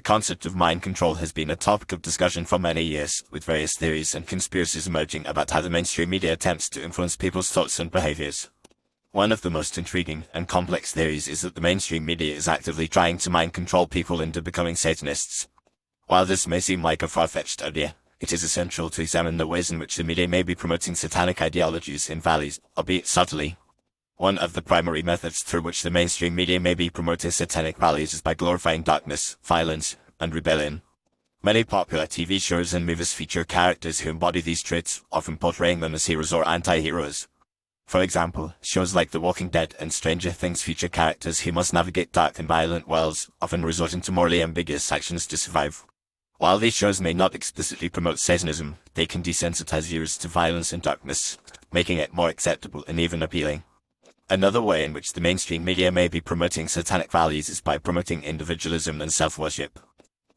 The concept of mind control has been a topic of discussion for many years, with various theories and conspiracies emerging about how the mainstream media attempts to influence people's thoughts and behaviors. One of the most intriguing and complex theories is that the mainstream media is actively trying to mind control people into becoming Satanists. While this may seem like a far-fetched idea, it is essential to examine the ways in which the media may be promoting satanic ideologies and values, albeit subtly. One of the primary methods through which the mainstream media may be promoting satanic values is by glorifying darkness, violence, and rebellion. Many popular TV shows and movies feature characters who embody these traits, often portraying them as heroes or anti-heroes. For example, shows like The Walking Dead and Stranger Things feature characters who must navigate dark and violent worlds, often resorting to morally ambiguous actions to survive. While these shows may not explicitly promote Satanism, they can desensitize viewers to violence and darkness, making it more acceptable and even appealing. Another way in which the mainstream media may be promoting satanic values is by promoting individualism and self-worship.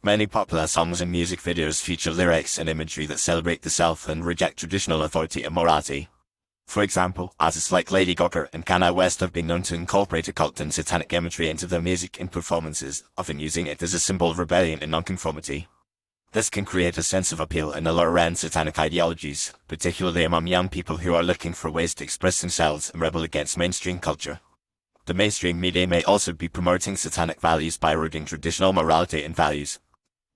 Many popular songs and music videos feature lyrics and imagery that celebrate the self and reject traditional authority and morality. For example, artists like Lady Gaga and Kanye West have been known to incorporate occult and satanic imagery into their music and performances, often using it as a symbol of rebellion and nonconformity. This can create a sense of appeal and allure around satanic ideologies, particularly among young people who are looking for ways to express themselves and rebel against mainstream culture. The mainstream media may also be promoting satanic values by eroding traditional morality and values.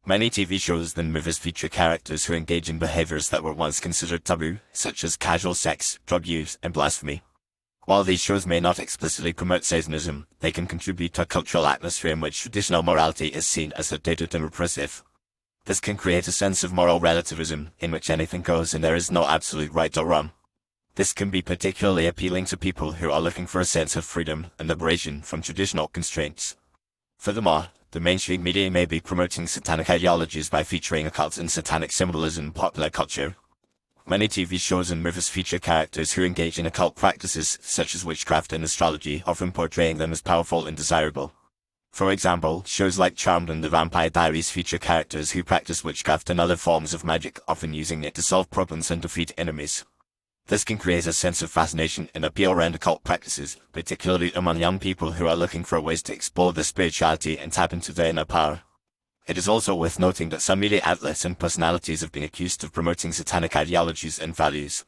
Many TV shows and movies feature characters who engage in behaviors that were once considered taboo, such as casual sex, drug use, and blasphemy. While these shows may not explicitly promote Satanism, they can contribute to a cultural atmosphere in which traditional morality is seen as outdated and repressive. This can create a sense of moral relativism, in which anything goes and there is no absolute right or wrong. This can be particularly appealing to people who are looking for a sense of freedom and liberation from traditional constraints. Furthermore, the mainstream media may be promoting satanic ideologies by featuring occult and satanic symbolism in popular culture. Many TV shows and movies feature characters who engage in occult practices, such as witchcraft and astrology, often portraying them as powerful and desirable. For example, shows like Charmed and The Vampire Diaries feature characters who practice witchcraft and other forms of magic, often using it to solve problems and defeat enemies. This can create a sense of fascination and appeal around occult practices, particularly among young people who are looking for ways to explore their spirituality and tap into their inner power. It is also worth noting that some media outlets and personalities have been accused of promoting satanic ideologies and values.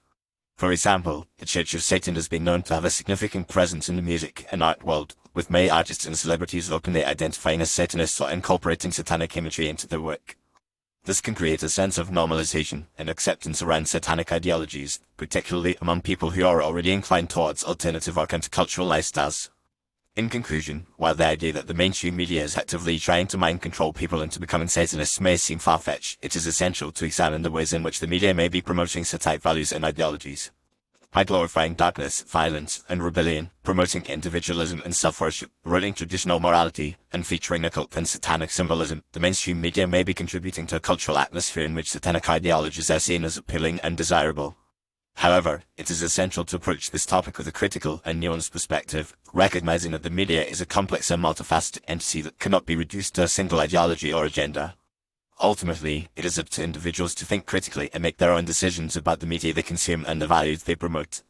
For example, the Church of Satan has been known to have a significant presence in the music and art world, with many artists and celebrities openly identifying as Satanists or incorporating satanic imagery into their work. This can create a sense of normalization and acceptance around satanic ideologies, particularly among people who are already inclined towards alternative or countercultural lifestyles. In conclusion, while the idea that the mainstream media is actively trying to mind control people into becoming Satanists may seem far-fetched, it is essential to examine the ways in which the media may be promoting satanic values and ideologies. By glorifying darkness, violence, and rebellion, promoting individualism and self-worship, eroding traditional morality, and featuring occult and satanic symbolism, the mainstream media may be contributing to a cultural atmosphere in which satanic ideologies are seen as appealing and desirable. However, it is essential to approach this topic with a critical and nuanced perspective, recognizing that the media is a complex and multifaceted entity that cannot be reduced to a single ideology or agenda. Ultimately, it is up to individuals to think critically and make their own decisions about the media they consume and the values they promote.